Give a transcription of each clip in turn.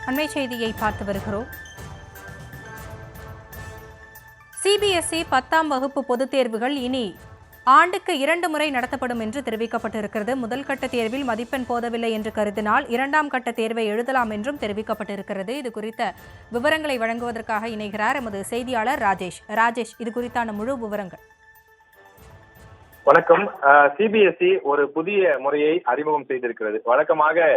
அண்மை செய்தியை பார்த்து வருகிறோம். சிபிஎஸ்இ 10ஆம் வகுப்பு பொதுத் தேர்வுகள் இனி ஆண்டுக்கு 2 முறை நடத்தப்படும் என்று தெரிவிக்கப்பட்டிருக்கிறது. முதல் கட்ட தேர்வில் மதிப்பெண் போதவில்லை என்று கருதினால் 2ஆம் கட்ட தேர்வை எழுதலாம் என்றும் தெரிவிக்கப்பட்டிருக்கிறது. இது குறித்த விவரங்களை வழங்குவதற்காக இணைகிறார் எமது செய்தியாளர் ராஜேஷ். இது குறித்தான முழு விவரங்கள். வணக்கம். சிபிஎஸ்இ ஒரு புதிய முறையை அறிமுகம் செய்திருக்கிறது. வழக்கமாக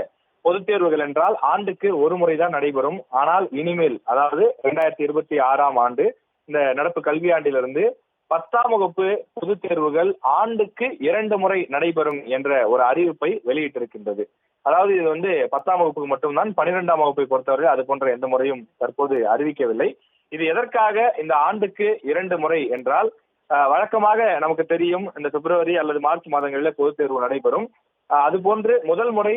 பொதுத் தேர்வுகள் என்றால் ஆண்டுக்கு ஒரு முறைதான் நடைபெறும். ஆனால் இனிமேல், அதாவது 2026ஆம் ஆண்டு இந்த நடப்பு கல்வியாண்டிலிருந்து 10ஆம் வகுப்பு பொதுத் தேர்வுகள் ஆண்டுக்கு 2 முறை நடைபெறும் என்ற ஒரு அறிவிப்பை வெளியிட்டிருக்கின்றது. அதாவது இது 10ஆம் வகுப்புக்கு மட்டும்தான். 12ஆம் வகுப்பை பொறுத்தவரை அது போன்ற எந்த முறையும் தற்போது அறிவிக்கவில்லை. இது எதற்காக இந்த ஆண்டுக்கு 2 முறை என்றால், வழக்கமாக நமக்கு தெரியும், இந்த பிப்ரவரி அல்லது மார்ச் மாதங்களில் பொதுத் தேர்வு நடைபெறும். அதுபோன்று முதல் முறை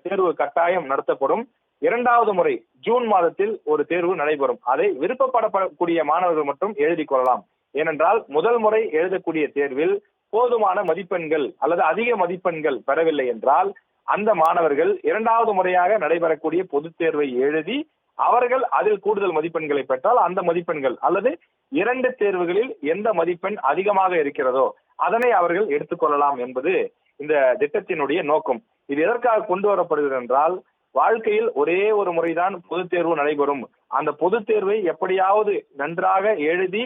தேர்வு கட்டாயம் நடத்தப்படும். 2வது முறை ஜூன் மாதத்தில் ஒரு தேர்வு நடைபெறும். அதை விருப்பப்படக்கூடிய மாணவர்கள் மட்டும் எழுதி கொள்ளலாம். ஏனென்றால் முதல் முறை எழுதக்கூடிய தேர்வில் போதுமான மதிப்பெண்கள் அல்லது அதிக மதிப்பெண்கள் பெறவில்லை என்றால் அந்த மாணவர்கள் 2வது முறையாக நடைபெறக்கூடிய பொதுத் தேர்வை எழுதி அவர்கள் அதில் கூடுதல் மதிப்பெண்களை பெற்றால் அந்த மதிப்பெண்கள் அல்லது 2 தேர்வுகளில் எந்த மதிப்பெண் அதிகமாக இருக்கிறதோ அதனை அவர்கள் எடுத்துக்கொள்ளலாம் என்பது இந்த திட்டத்தினுடைய நோக்கம். இது எதற்காக கொண்டு வரப்படுகிறது என்றால், வாழ்க்கையில் ஒரே ஒரு முறைதான் பொதுத் தேர்வு நடைபெறும். அந்த பொதுத் தேர்வை எப்படியாவது நன்றாக எழுதி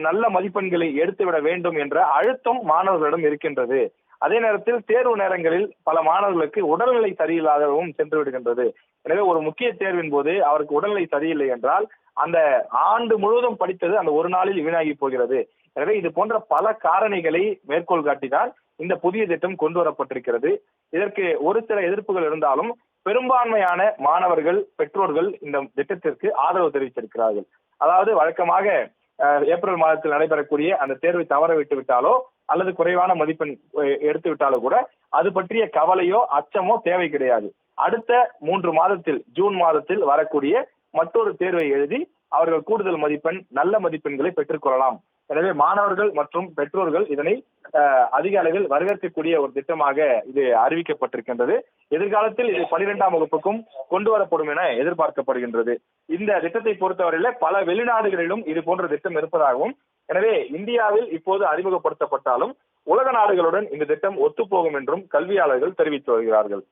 நல்ல மதிப்பெண்களை எடுத்துவிட வேண்டும் என்ற அழுத்தம் மாணவர்களிடம் இருக்கின்றது. அதே நேரத்தில் தேர்வு நேரங்களில் பல மாணவர்களுக்கு உடல்நிலை சரியில்லாதவும் சென்று விடுகின்றது. எனவே ஒரு முக்கிய தேர்வின் போது அவருக்கு உடல்நிலை சரியில்லை என்றால் அந்த ஆண்டு முழுவதும் படித்தது அந்த ஒரு நாளில் வீணாகி போகிறது. எனவே இது போன்ற பல காரணிகளை மேற்கோள் காட்டிதான் இந்த புதிய திட்டம் கொண்டு வரப்பட்டிருக்கிறது. இதற்கு ஒரு சில எதிர்ப்புகள் இருந்தாலும் பெரும்பான்மையான மாணவர்கள், பெற்றோர்கள் இந்த திட்டத்திற்கு ஆதரவு தெரிவித்திருக்கிறார்கள். அதாவது வழக்கமாக ஏப்ரல் மாதத்தில் நடைபெறக்கூடிய அந்த தேர்வை தவற விட்டு விட்டாலோ அல்லது குறைவான மதிப்பெண் எடுத்து விட்டாலோ கூட அது பற்றிய கவலையோ அச்சமோ தேவை கிடையாது. அடுத்த 3 மாதத்தில், ஜூன் மாதத்தில் வரக்கூடிய மற்றொரு தேர்வை எழுதி அவர்கள் கூடுதல் மதிப்பெண், நல்ல மதிப்பெண்களை பெற்றுக்கொள்ளலாம். எனவே மாணவர்கள் மற்றும் பெற்றோர்கள் இதனை அதிக அளவில் வரவேற்கக்கூடிய ஒரு திட்டமாக இது அறிவிக்கப்பட்டிருக்கின்றது. எதிர்காலத்தில் இது 12ஆம் வகுப்புக்கும் கொண்டு வரப்படும் என எதிர்பார்க்கப்படுகின்றது. இந்த திட்டத்தை பொறுத்தவரையில பல வெளிநாடுகளிலும் இது போன்ற திட்டம் இருப்பதாகவும், எனவே இந்தியாவில் இப்போது அறிமுகப்படுத்தப்பட்டாலும் உலக நாடுகளுடன் இந்த திட்டம் ஒத்துப்போகும் என்றும் கல்வியாளர்கள் தெரிவித்து வருகிறார்கள்.